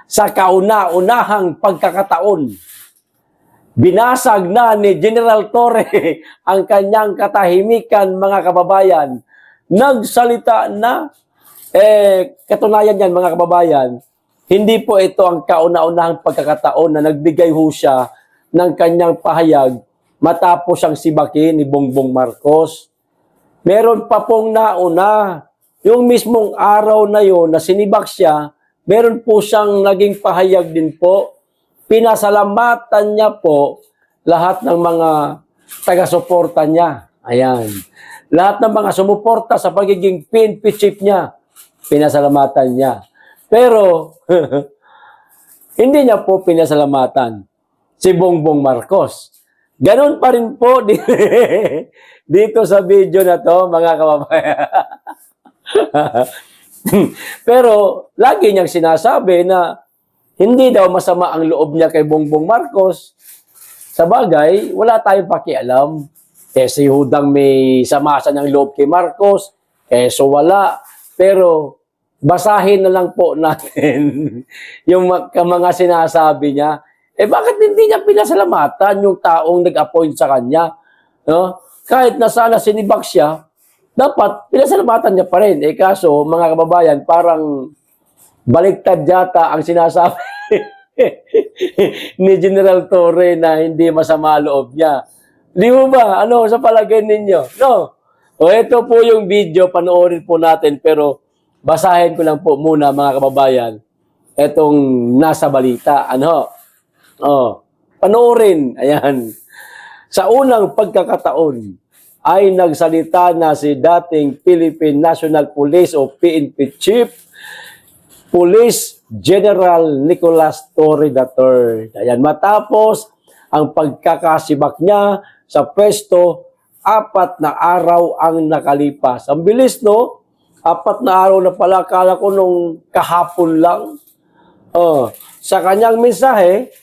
sa kauna-unahang pagkakataon. Binasag na ni General Torre ang kanyang katahimikan, mga kababayan. Nagsalita na. Katunayan yan, mga kababayan, hindi po ito ang kauna-unahang pagkakataon na nagbigay ho siya ng kanyang pahayag matapos siyang sibakin ni Bongbong Marcos. Meron pa pong nauna. Yung mismong araw na yon na sinibak siya, meron po siyang naging pahayag din po. Pinasalamatan niya po lahat ng mga taga-suporta niya. Ayan. Lahat ng mga sumuporta sa pagiging PNP chief niya, pinasalamatan niya. Pero, hindi niya po pinasalamatan si Bongbong Marcos. Ganon pa rin po dito sa video na to, mga kababayan. Pero, lagi niyang sinasabi na hindi daw masama ang loob niya kay Bongbong Marcos. Sa bagay, wala tayong pakialam. Si Hudang may samasa ng loob kay Marcos. So wala. Pero basahin na lang po natin yung mga sinasabi niya. Bakit hindi niya pinasalamatan yung taong nag-appoint sa kanya? No? Kahit na sana sinibak siya, dapat pinasalamatan niya pa rin. Kaso, mga kababayan, parang baliktad yata ang sinasabi ni General Torre na hindi masama loob niya. Di mo ba? Ano sa palagay ninyo? No? Ito po yung video, panoorin po natin, pero basahin ko lang po muna, mga kababayan, itong nasa balita. Panoorin. Ayan. Sa unang pagkakataon ay nagsalita na si dating Philippine National Police o PNP Chief Police General Nicolas Torre III. Ayan, matapos ang pagkakasibak niya sa pwesto, 4 na araw ang nakalipas. Ang bilis, no? 4 na araw na pala, kala ko nung kahapon lang. Sa kanyang mensahe,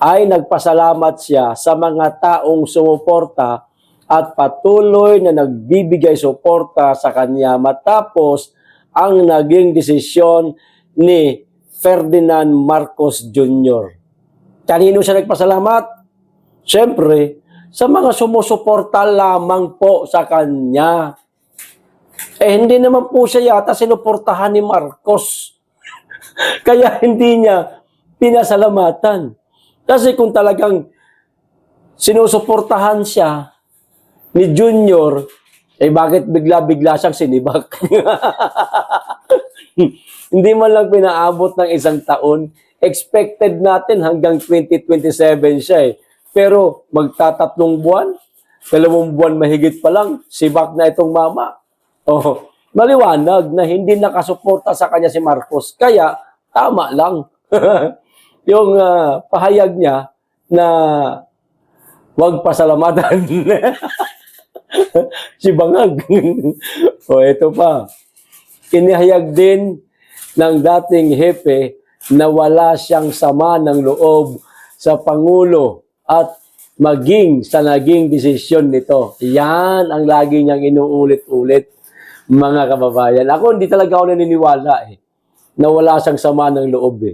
ay nagpasalamat siya sa mga taong sumuporta at patuloy na nagbibigay suporta sa kanya matapos ang naging desisyon ni Ferdinand Marcos Jr. Kanino siya nagpasalamat? Siyempre, sa mga sumusuporta lamang po sa kanya. Hindi naman po siya yata sinuportahan ni Marcos. Kaya hindi niya pinasalamatan. Kasi kung talagang sinusuportahan siya ni Junior, bakit bigla-bigla siyang sinibak? Hindi man lang pinaabot ng 1 taon. Expected natin hanggang 2027 siya . Pero magtatatlong buwan, 2 buwan mahigit pa lang, sibak na itong mama. Maliwanag na hindi nakasuporta sa kanya si Marcos. Kaya, tama lang. Yung pahayag niya na huwag pasalamatan. Si Bangag. Ito pa. Inihayag din ng dating hepe na wala siyang sama ng loob sa Pangulo at maging sa naging desisyon nito. Yan ang lagi niyang inuulit-ulit, mga kababayan. Ako hindi talaga ako naniniwala na wala siyang sama ng loob .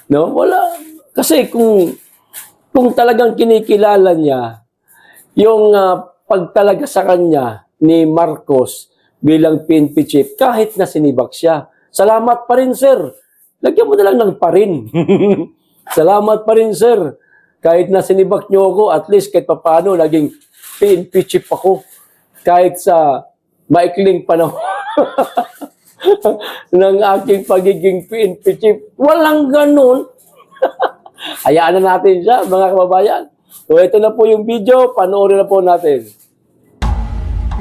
No? Wala. Kasi kung talagang kinikilala niya yung pagtalaga sa kanya ni Marcos bilang PNP chief, kahit na sinibak siya, salamat pa rin, sir. Lagyan mo na lang ng pa rin. Salamat pa rin, sir. Kahit na sinibak niyo ako, at least kahit paano, naging PNP chief ako. Kahit sa maikling panahon ng aking pagiging PNP chief. Walang ganun. Hayaan na natin siya, mga kababayan. Ito na po yung video, panoorin na po natin.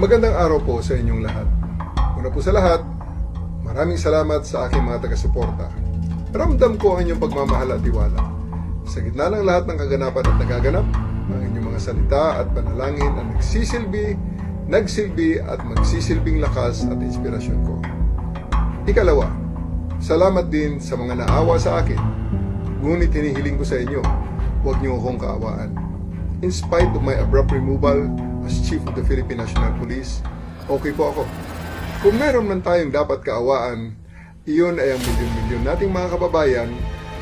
Magandang araw po sa inyong lahat. Una po sa lahat, maraming salamat sa aking mga taga-suporta. Ramdam ko ang inyong pagmamahal at tiwala. Sa gitna ng lahat ng kaganapan at nagaganap, ang inyong mga salita at panalangin ang nagsilbi at magsisilbing lakas at inspirasyon ko. Ikalawa, salamat din sa mga naawa sa akin. Ngunit hinihiling ko sa inyo, huwag niyo akong kaawaan. In spite of my abrupt removal as Chief of the Philippine National Police, okay po ako. Kung meron man tayong dapat kaawaan, iyon ay ang milyon-milyon nating mga kababayan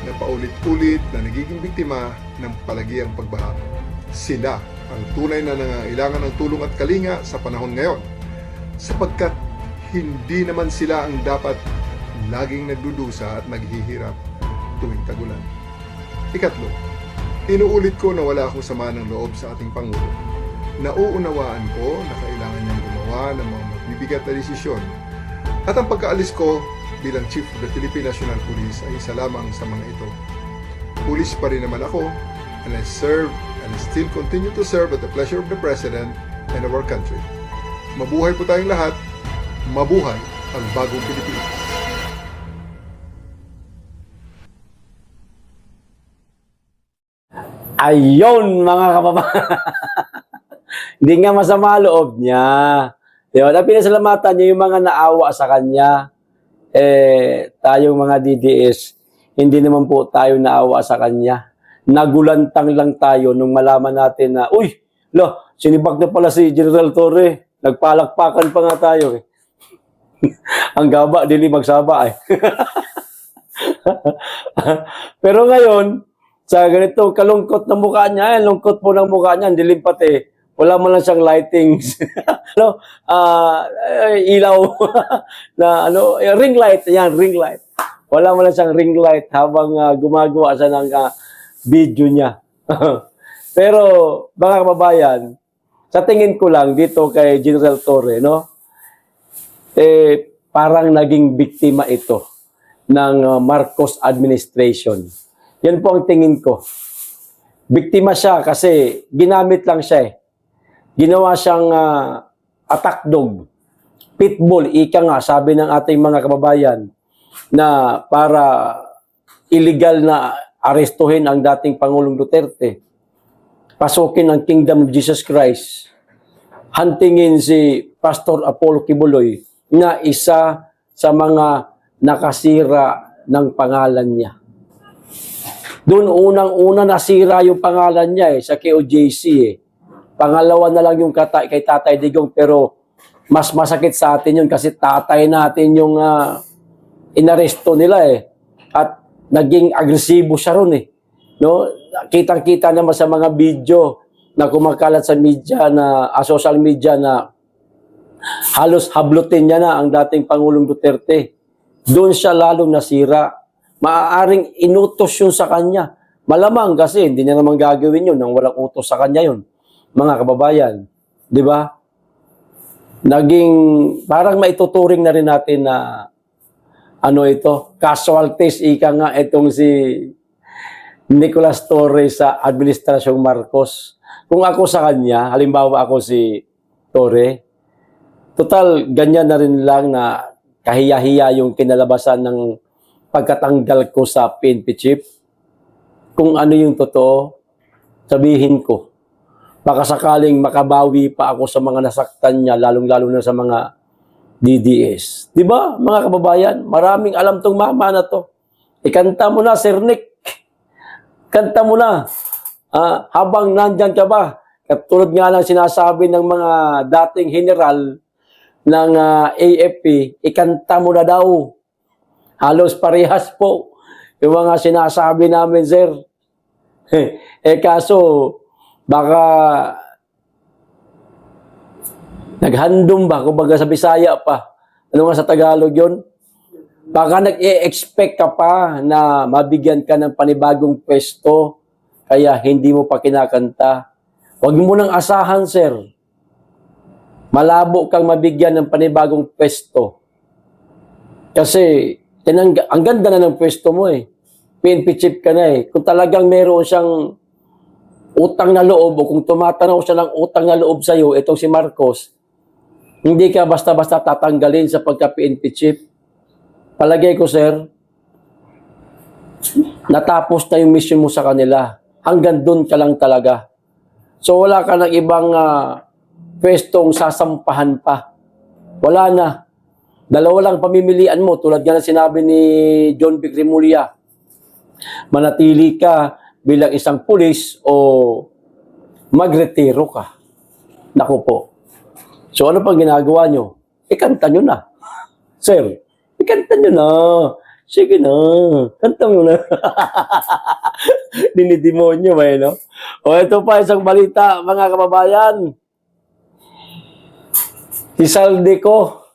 na paulit-ulit na nagiging biktima ng palagiang pagbaha. Sila ang tunay na nangangailangan ng tulong at kalinga sa panahon ngayon, sapagkat hindi naman sila ang dapat laging nagdudusa at naghihirap tuwing tagulan. Ikatlo, inuulit ko na wala akong sama ng loob sa ating Pangulo. Nauunawaan ko na kailangan niyang gumawa ng mga mabibigat na desisyon. At ang pagkaalis ko bilang Chief of the Philippine National Police ay isa lamang sa mga ito. Pulis pa rin naman ako, and I serve and still continue to serve at the pleasure of the President and of our country. Mabuhay po tayong lahat. Mabuhay ang bagong Pilipinas. Ayun, mga kababayan. Hindi nga masama loob niya. Di ba? Na pinasalamatan niya yung mga naawa sa kanya. Tayong mga DDS, hindi naman po tayo naawa sa kanya. Nagulantang lang tayo nung malaman natin na, uy, sinibak na pala si General Torre. Nagpalakpakan pa nga tayo. Ang gaba, dili magsaba eh. Pero ngayon, sa ganito kalungkot na mukha niya, lungkot po ng mukha niya, dilim pati. Wala man lang siyang lightings. Ilaw na ring light, yan, ring light. Wala man lang siyang ring light habang gumagawa siya ng video niya. Pero mga kababayan, sa tingin ko lang dito kay General Torre, parang naging biktima ito ng Marcos administration. Yan po ang tingin ko. Biktima siya kasi ginamit lang siya eh. Ginawa siyang attack dog. Pitbull, ika nga, sabi ng ating mga kababayan, na para illegal na arestuhin ang dating Pangulong Duterte. Pasukin ang Kingdom of Jesus Christ. Huntingin si Pastor Apollo Kibuloy na isa sa mga nakasira ng pangalan niya. Doon unang-una nasira yung pangalan niya sa KOJC eh. Pangalawa na lang yung kay Tatay Digong, pero mas masakit sa atin yun kasi tatay natin yung inaresto nila eh. At naging agresibo siya ron eh. Kitang-kita naman sa mga video na kumakalat sa media social media na halos hablutin niya na ang dating Pangulong Duterte. Doon siya lalong nasira. Maaaring inutos yun sa kanya. Malamang kasi hindi niya naman gagawin yun nang walang utos sa kanya yun. Mga kababayan, di ba? Naging, parang maituturing na rin natin na casualties, ika nga itong si Nicolas Torre sa Administrasyong Marcos. Kung ako sa kanya, halimbawa ako si Torre, total, ganyan na rin lang na kahiya-hiya yung kinalabasan ng pagkatanggal ko sa PNP chief. Kung ano yung totoo, sabihin ko. Baka sakaling makabawi pa ako sa mga nasaktan niya, lalong-lalo na sa mga DDS. Di ba, mga kababayan? Maraming alam tong mama na to. Ikanta mo na, Sir Nick. Kanta mo na. Habang nandyan ka ba? Katulad nga lang sinasabi ng mga dating general ng AFP, ikanta mo na daw. Halos parehas po yung mga sinasabi namin, sir. Kaso, baka naghandom ba? Kumbaga sa Bisaya pa. Ano nga sa Tagalog yun? Baka nag-e-expect ka pa na mabigyan ka ng panibagong pwesto kaya hindi mo pa kinakanta. Huwag mo nang asahan, sir. Malabo kang mabigyan ng panibagong pwesto. Kasi ang ganda na ng pwesto mo eh. PNP chief ka na eh. Kung talagang meron siyang utang na loob o kung tumatanaw siya ng utang na loob sa'yo, itong si Marcos, hindi ka basta-basta tatanggalin sa pagka-PNP chief. Palagay ko, sir, natapos na yung mission mo sa kanila. Hanggang doon ka lang talaga. So wala ka ng ibang pwestong sasampahan pa. Wala na. Dalawa lang pamimilian mo, tulad nga na sinabi ni John Vic Remulla. Manatili ka bilang isang pulis o magretiro ka. Naku po. So ano pang ginagawa nyo? Ikanta nyo na. Sir, ikanta nyo na. Sige na, kanta mo na. Dinidemonyo ba, no? O ito pa, isang balita, mga kababayan. Si Saldico,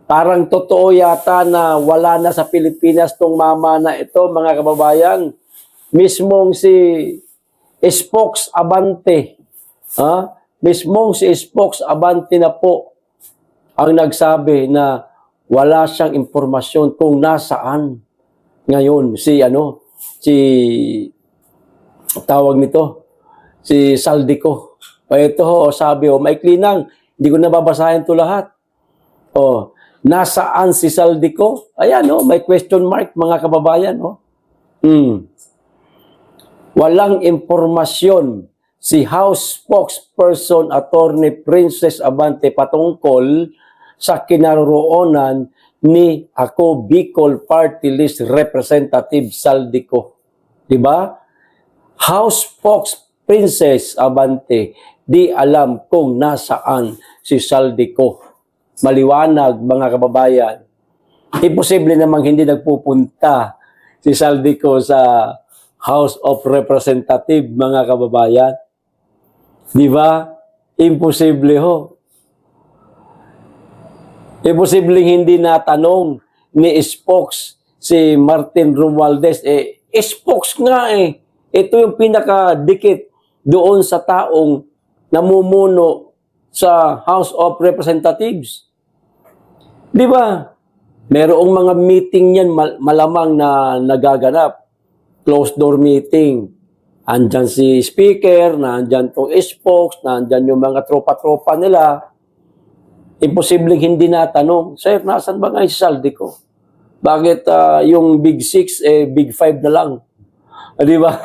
parang totoo yata na wala na sa Pilipinas tong mama na ito, mga kababayan. Mismong si Spokes Abante, mismong si Spokes Abante na po ang nagsabi na wala siyang impormasyon kung nasaan ngayon si tawag nito, si Saldico. O ito sabi maikli lang, hindi ko nababasahin to lahat. Nasaan si Saldico? Ayan may question mark, mga kababayan. Walang impormasyon si House spokesperson Attorney Princess Abante patungkol sa kinaroroonan ni ako Bicol Party List Representative Saldico. Diba? House Princess Abante, di alam kung nasaan si Saldico. Maliwanag, mga kababayan. Imposible namang hindi nagpupunta si Saldico sa House of Representative, mga kababayan. Di ba? Imposible ho. Imposibleng hindi natanong ni Spokes si Martin Romualdez. Spokes nga Ito yung pinakadikit doon sa taong namumuno sa House of Representatives. Di ba? Merong mga meeting yan malamang na nagaganap. Closed door meeting. Andyan si speaker, nandyan tong Spokes, nandyan yung mga tropa-tropa nila. Imposibleng hindi natanong, Sir, nasan ba ngayon si Saldico? Bakit yung Big 6, Big 5 na lang? Di ba?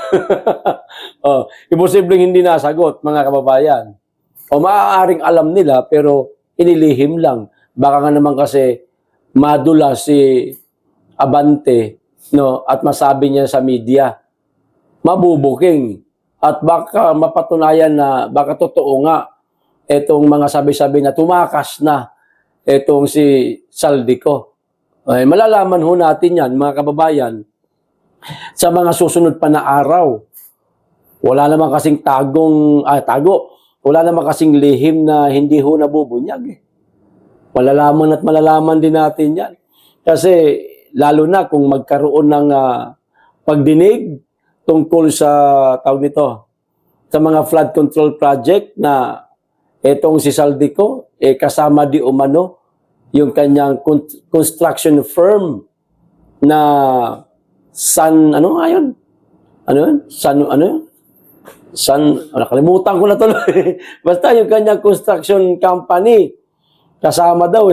Imposibleng hindi nasagot, mga kababayan. Maaaring alam nila, pero inilihim lang. Baka nga naman kasi madula si Abante, at masabi niya sa media, mabubuking. At baka mapatunayan na, baka totoo nga, etong mga sabi-sabi na tumakas na etong si Saldico. Malalaman ho natin yan, mga kababayan, sa mga susunod pa na araw. Wala naman kasing tago. Wala naman kasing lihim na hindi ho nabubunyag. Malalaman at malalaman din natin yan. Kasi lalo na kung magkaroon ng pagdinig tungkol sa tawag nito, sa mga flood control project na etong si Saldico, kasama di umano yung kanyang construction firm na nakalimutan ko na tuloy. Basta yung kanyang construction company, kasama daw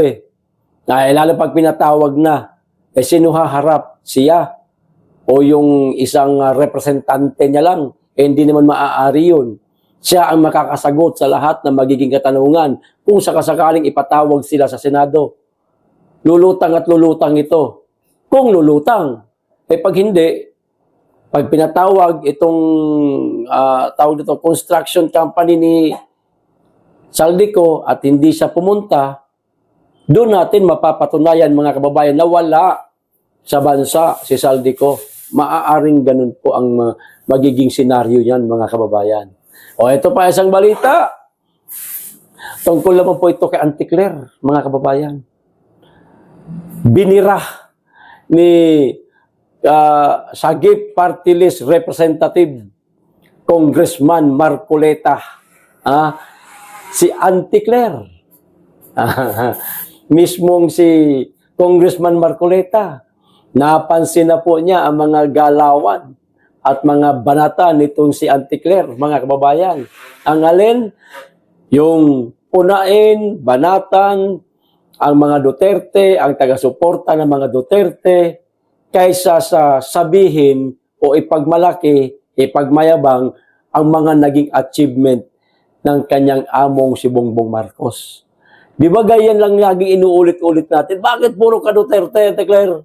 lalo pag pinatawag na, sino haharap? Siya? O yung isang representante niya lang? Hindi naman maaari yun. Siya ang makakasagot sa lahat ng magiging katanungan kung sakasakaling ipatawag sila sa Senado. Lulutang at lulutang ito. Kung lulutang. Pag hindi, pag pinatawag itong construction company ni Saldico at hindi siya pumunta, doon natin mapapatunayan, mga kababayan, na wala sa bansa si Saldico. Maaaring ganun po ang magiging senaryo niyan, mga kababayan. Ito pa isang balita. Tungkol naman po ito kay Auntie Claire, mga kababayan. Binira ni Sagip Party List Representative Congressman Marcoleta si Auntie Claire. Mismong si Congressman Marcoleta, napansin na po niya ang mga galawan at mga banata nitong si Auntie Claire, mga kababayan. Ang alin, yung punain, banatan, ang mga Duterte, ang taga-suporta ng mga Duterte, kaysa sa sabihin o ipagmalaki, ipagmayabang ang mga naging achievement ng kanyang among si Bongbong Marcos. Di ba ganyan lang laging inuulit-ulit natin? Bakit puro ka Duterte, Auntie Claire?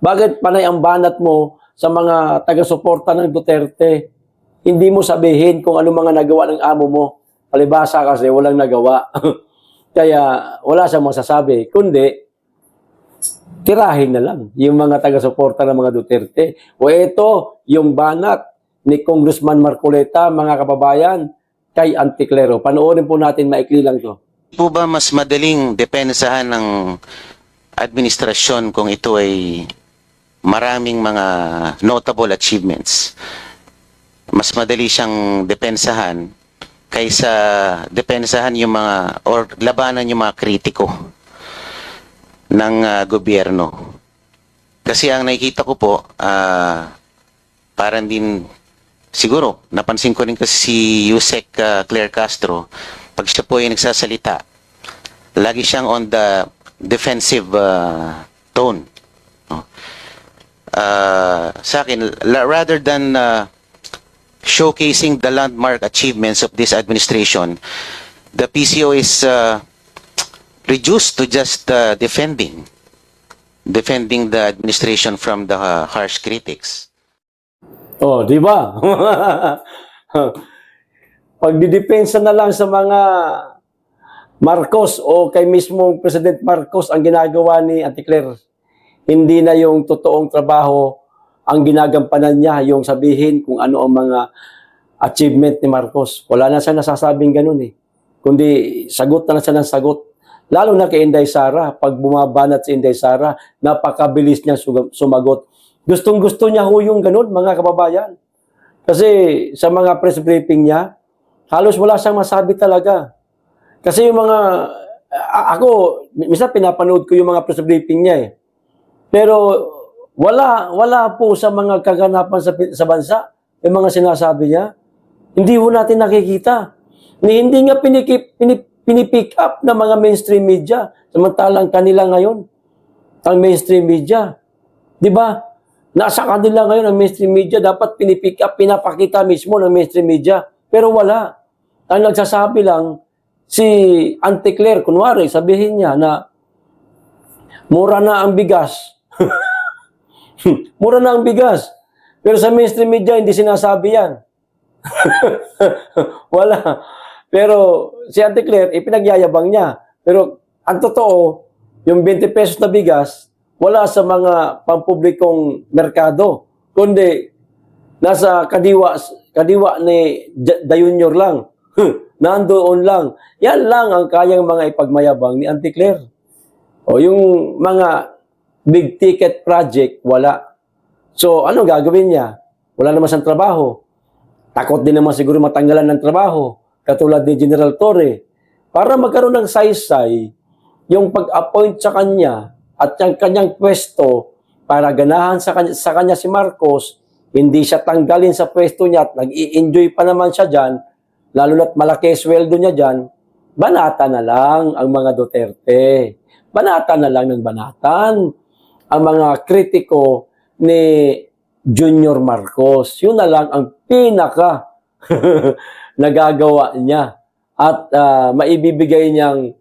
Bakit panay ang banat mo sa mga taga-suporta ng Duterte? Hindi mo sabihin kung ano mga nagawa ng amo mo. Palibasa kasi walang nagawa. Kaya wala siyang masasabi. Kundi, tirahin na lang yung mga taga-suporta ng mga Duterte. O ito, yung banat ni Congressman Marcoleta, mga kababayan, kay Antiklero. Panoorin po natin, maikli lang to. Po ba mas madaling depensahan ng administrasyon kung ito ay maraming mga notable achievements? Mas madali siyang depensahan kaysa depensahan yung mga or labanan yung mga kritiko ng gobyerno. Kasi ang nakikita ko po, parang din, siguro, napansin ko rin kasi si Yusek Claire Castro, pag siya po ay nagsasalita, lagi siyang on the defensive tone. No? Sa akin, rather than showcasing the landmark achievements of this administration, the PCO is reduced to just defending the administration from the harsh critics. Oh, di ba? Pagdidepensa na lang sa mga Marcos o kay mismong President Marcos ang ginagawa ni Antiklero. Hindi na yung totoong trabaho ang ginagampanan niya, yung sabihin kung ano ang mga achievement ni Marcos. Wala na siya nasasabing ganun eh. Kundi sagot na siya ng sagot. Lalo na kay Inday Sara, pag bumabanat si Inday Sara, napakabilis niya sumagot. Gustong-gusto niya ho yung ganun, mga kababayan. Kasi sa mga press briefing niya, halos wala siyang masabi talaga. Kasi yung mga, ako, minsan pinapanood ko yung mga press briefing niya eh. Pero wala po sa mga kaganapan sa bansa, yung mga sinasabi niya. Hindi ho natin nakikita. Hindi nga pinipick up ng mga mainstream media. Samantalang kanila ngayon, ang mainstream media. Di ba? Nasa kanila ngayon ang mainstream media, dapat pinipick up, pinapakita mismo ng mainstream media. Pero wala. Ang nagsasabi lang, si Antiklero, kunwari, sabihin niya na mura na ang bigas. Mura na ang bigas. Pero sa mainstream media, hindi sinasabi yan. Wala. Pero si Antiklero, ipinagyayabang niya. Pero ang totoo, yung 20 pesos na bigas, wala sa mga pampublikong merkado. Kundi, nasa kadiwa ni Junior lang. Nandoon lang. Yan lang ang kayang mga ipagmayabang ni Antiklero. O yung mga big ticket project, wala. So, ano gagawin niya? Wala naman siyang trabaho. Takot din naman siguro matanggalan ng trabaho. Katulad ni General Torre. Para magkaroon ng saysay, yung pag-appoint sa kanya at yung kanyang pwesto para ganahan sa kanya si Marcos, hindi siya tanggalin sa pwesto niya at nag-i-enjoy pa naman siya dyan, lalo na't malaki sweldo niya dyan, banata na lang ang mga Duterte. Banata na lang ng banatan ang mga kritiko ni Junior Marcos. Yun na lang ang pinaka nagagawa niya. At maibibigay niyang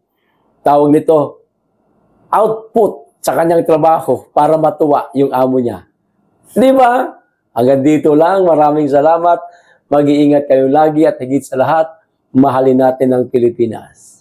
tawag nito, output sa kanyang trabaho para matuwa yung amo niya. Di ba? Hanggang dito lang. Maraming salamat. Mag-iingat kayo lagi at higit sa lahat, mahalin natin ang Pilipinas.